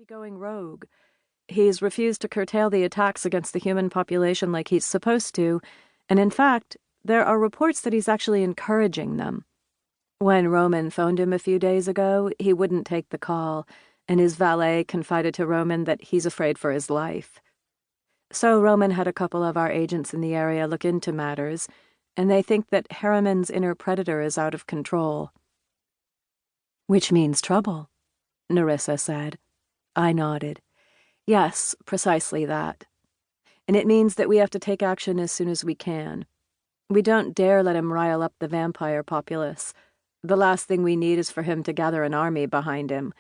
be going rogue. He's refused to curtail the attacks against the human population like he's supposed to, and in fact, there are reports that he's actually encouraging them. When Roman phoned him a few days ago, he wouldn't take the call, and his valet confided to Roman that he's afraid for his life. So Roman had a couple of our agents in the area look into matters, and they think that Harriman's inner predator is out of control. Which means trouble, Nerissa said. I nodded. Yes, precisely that. And it means that we have to take action as soon as we can. We don't dare let him rile up the vampire populace. The last thing we need is for him to gather an army behind him.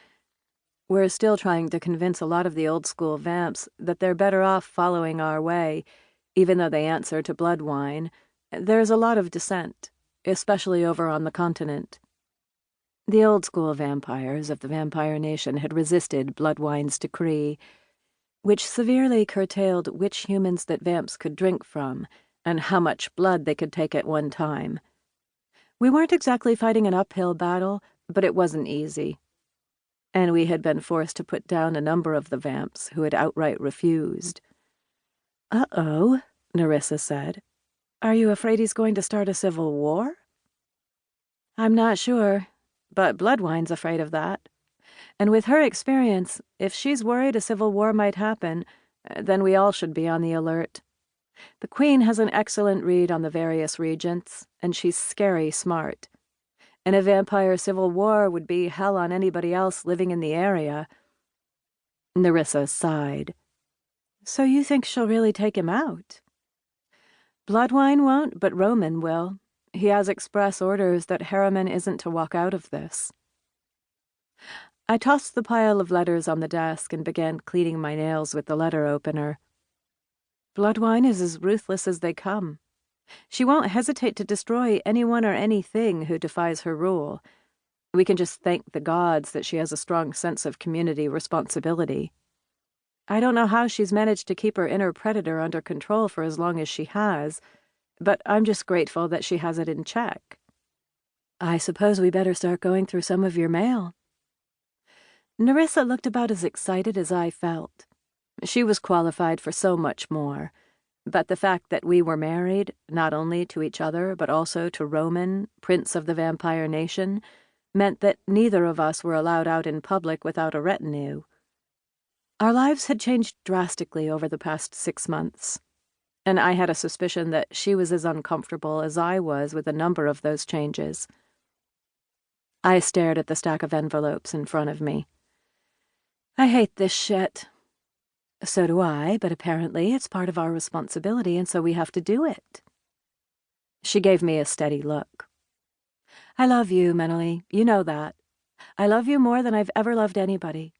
We're still trying to convince a lot of the old-school vamps that they're better off following our way, even though they answer to blood wine. There's a lot of dissent, especially over on the continent. The old-school vampires of the Vampire Nation had resisted Bloodwine's decree, which severely curtailed which humans that vamps could drink from and how much blood they could take at one time. We weren't exactly fighting an uphill battle, but it wasn't easy. And we had been forced to put down a number of the vamps who had outright refused. Uh-oh, Nerissa said. Are you afraid he's going to start a civil war? I'm not sure, but Bloodwine's afraid of that. And with her experience, if she's worried a civil war might happen, then we all should be on the alert. The Queen has an excellent read on the various regents, and she's scary smart. And a vampire civil war would be hell on anybody else living in the area. Nerissa sighed. So you think she'll really take him out? Bloodwine won't, but Roman will. He has express orders that Harriman isn't to walk out of this. I tossed the pile of letters on the desk and began cleaning my nails with the letter opener. Bloodwine is as ruthless as they come. She won't hesitate to destroy anyone or anything who defies her rule. We can just thank the gods that she has a strong sense of community responsibility. I don't know how she's managed to keep her inner predator under control for as long as she has, but I'm just grateful that she has it in check. I suppose we better start going through some of your mail. Nerissa looked about as excited as I felt. She was qualified for so much more, but the fact that we were married, not only to each other but also to Roman, Prince of the Vampire Nation, meant that neither of us were allowed out in public without a retinue. Our lives had changed drastically over the past 6 months, and I had a suspicion that she was as uncomfortable as I was with a number of those changes. I stared at the stack of envelopes in front of me. I hate this shit. So do I, but apparently it's part of our responsibility, and so we have to do it. She gave me a steady look. I love you, Meneley. You know that. I love you more than I've ever loved anybody.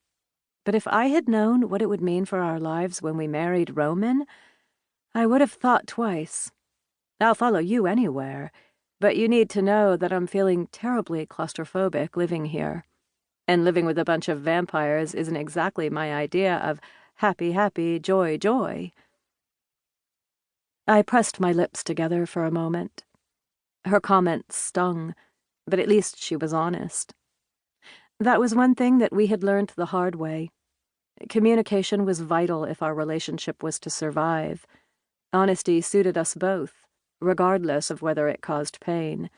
But if I had known what it would mean for our lives when we married Roman, I would have thought twice. I'll follow you anywhere, but you need to know that I'm feeling terribly claustrophobic living here. And living with a bunch of vampires isn't exactly my idea of happy, happy, joy, joy. I pressed my lips together for a moment. Her comments stung, but at least she was honest. That was one thing that we had learned the hard way. Communication was vital if our relationship was to survive. Honesty suited us both, regardless of whether it caused pain.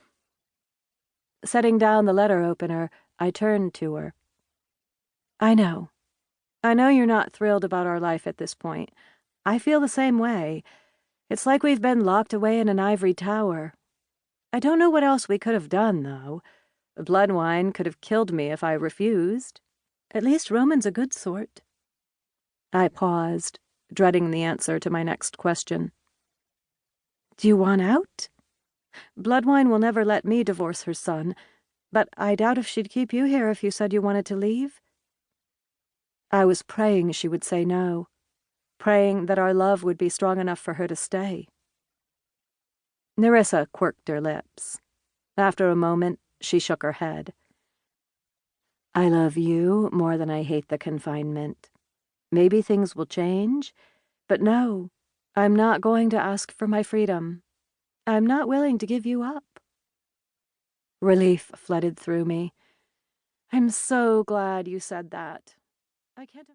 Setting down the letter opener, I turned to her. I know you're not thrilled about our life at this point. I feel the same way. It's like we've been locked away in an ivory tower. I don't know what else we could have done, though. Bloodwine could have killed me if I refused. At least Roman's a good sort. I paused, dreading the answer to my next question. Do you want out? Bloodwine will never let me divorce her son, but I doubt if she'd keep you here if you said you wanted to leave. I was praying she would say no, praying that our love would be strong enough for her to stay. Nerissa quirked her lips. After a moment, she shook her head. I love you more than I hate the confinement. Maybe things will change, but no, I'm not going to ask for my freedom. I'm not willing to give you up. Relief flooded through me. I'm so glad you said that. I can't